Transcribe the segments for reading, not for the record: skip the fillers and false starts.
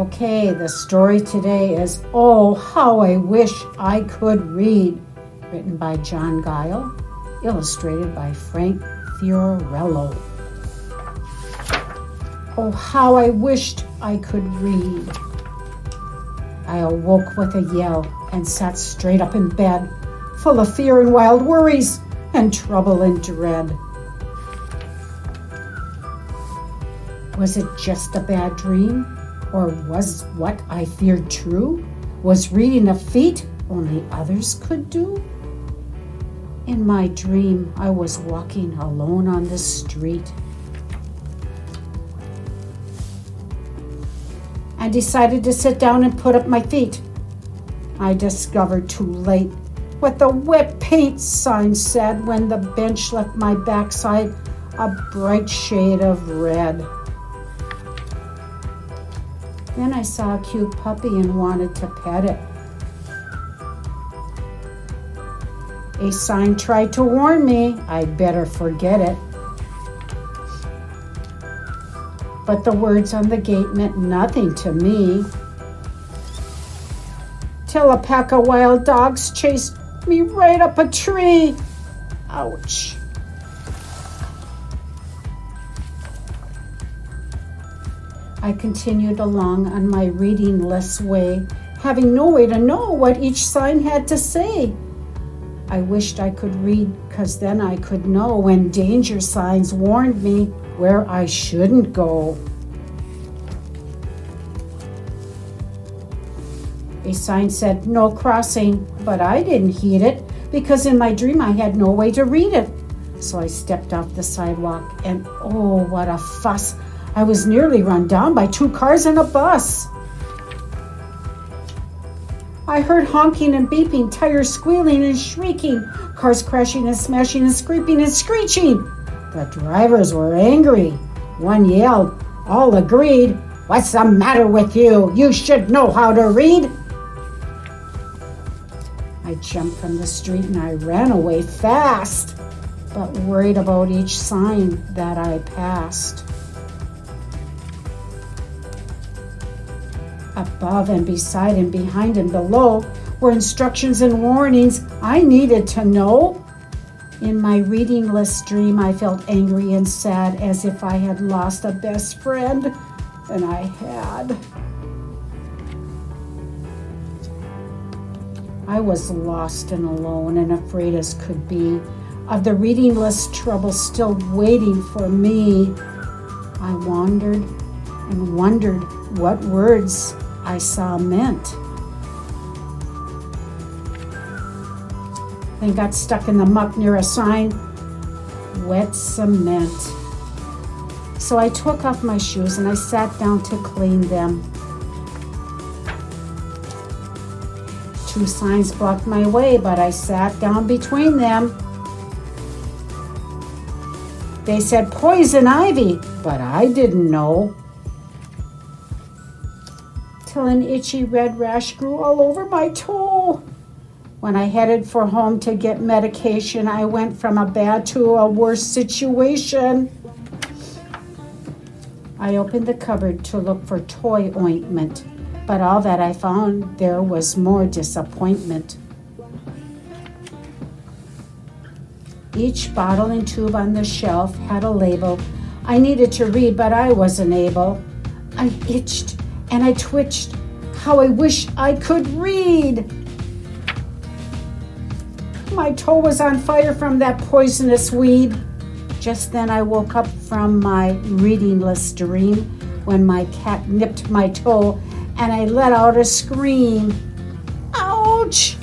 Okay, the story today is Oh, How I Wish I Could Read, written by John Guile, illustrated by Frank Fiorello. Oh, how I wished I could read. I awoke with a yell and sat straight up in bed, full of fear and wild worries and trouble and dread. Was it just a bad dream? Or was what I feared true? Was reading a feat only others could do? In my dream, I was walking alone on the street and decided to sit down and put up my feet. I discovered too late what the wet paint sign said when the bench left my backside a bright shade of red. Then I saw a cute puppy and wanted to pet it. A sign tried to warn me I'd better forget it. But the words on the gate meant nothing to me, till a pack of wild dogs chased me right up a tree. Ouch. I continued along on my reading-less way, having no way to know what each sign had to say. I wished I could read, 'cause then I could know when danger signs warned me where I shouldn't go. A sign said, "No crossing," but I didn't heed it, because in my dream I had no way to read it. So I stepped off the sidewalk, and oh, what a fuss. I was nearly run down by 2 cars and a bus. I heard honking and beeping, tires squealing and shrieking, cars crashing and smashing and scraping and screeching. The drivers were angry. One yelled, all agreed, "What's the matter with you? You should know how to read." I jumped from the street and I ran away fast, but worried about each sign that I passed. Above and beside and behind and below were instructions and warnings I needed to know. In my reading-less dream, I felt angry and sad, as if I had lost a best friend, and I had. I was lost and alone and afraid as could be of the reading-less trouble still waiting for me. I wandered and wondered what words I saw meant. Then got stuck in the muck near a sign, wet cement. So I took off my shoes and I sat down to clean them. 2 signs blocked my way, but I sat down between them. They said poison ivy, but I didn't know. Till an itchy red rash grew all over my toe. When I headed for home to get medication, I went from a bad to a worse situation. I opened the cupboard to look for toy ointment, but all that I found there was more disappointment. Each bottle and tube on the shelf had a label I needed to read, but I wasn't able. I itched and I twitched. How I wish I could read. My toe was on fire from that poisonous weed. Just then I woke up from my readingless dream when my cat nipped my toe and I let out a scream. Ouch!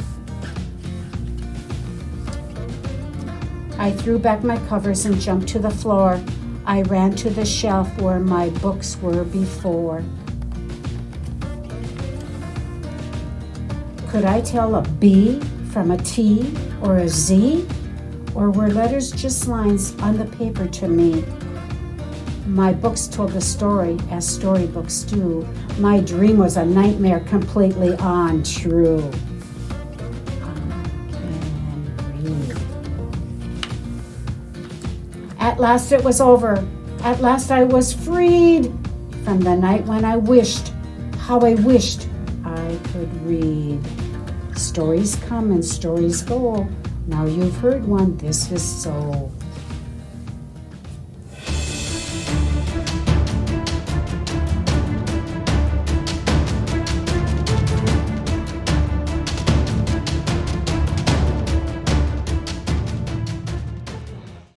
I threw back my covers and jumped to the floor. I ran to the shelf where my books were before. Could I tell a B from a T or a Z? Or were letters just lines on the paper to me? My books told the story as storybooks do. My dream was a nightmare completely untrue. I can read. At last it was over. At last I was freed from the night when I wished how I wished I could read. Stories come and stories go. Now you've heard one, this is so.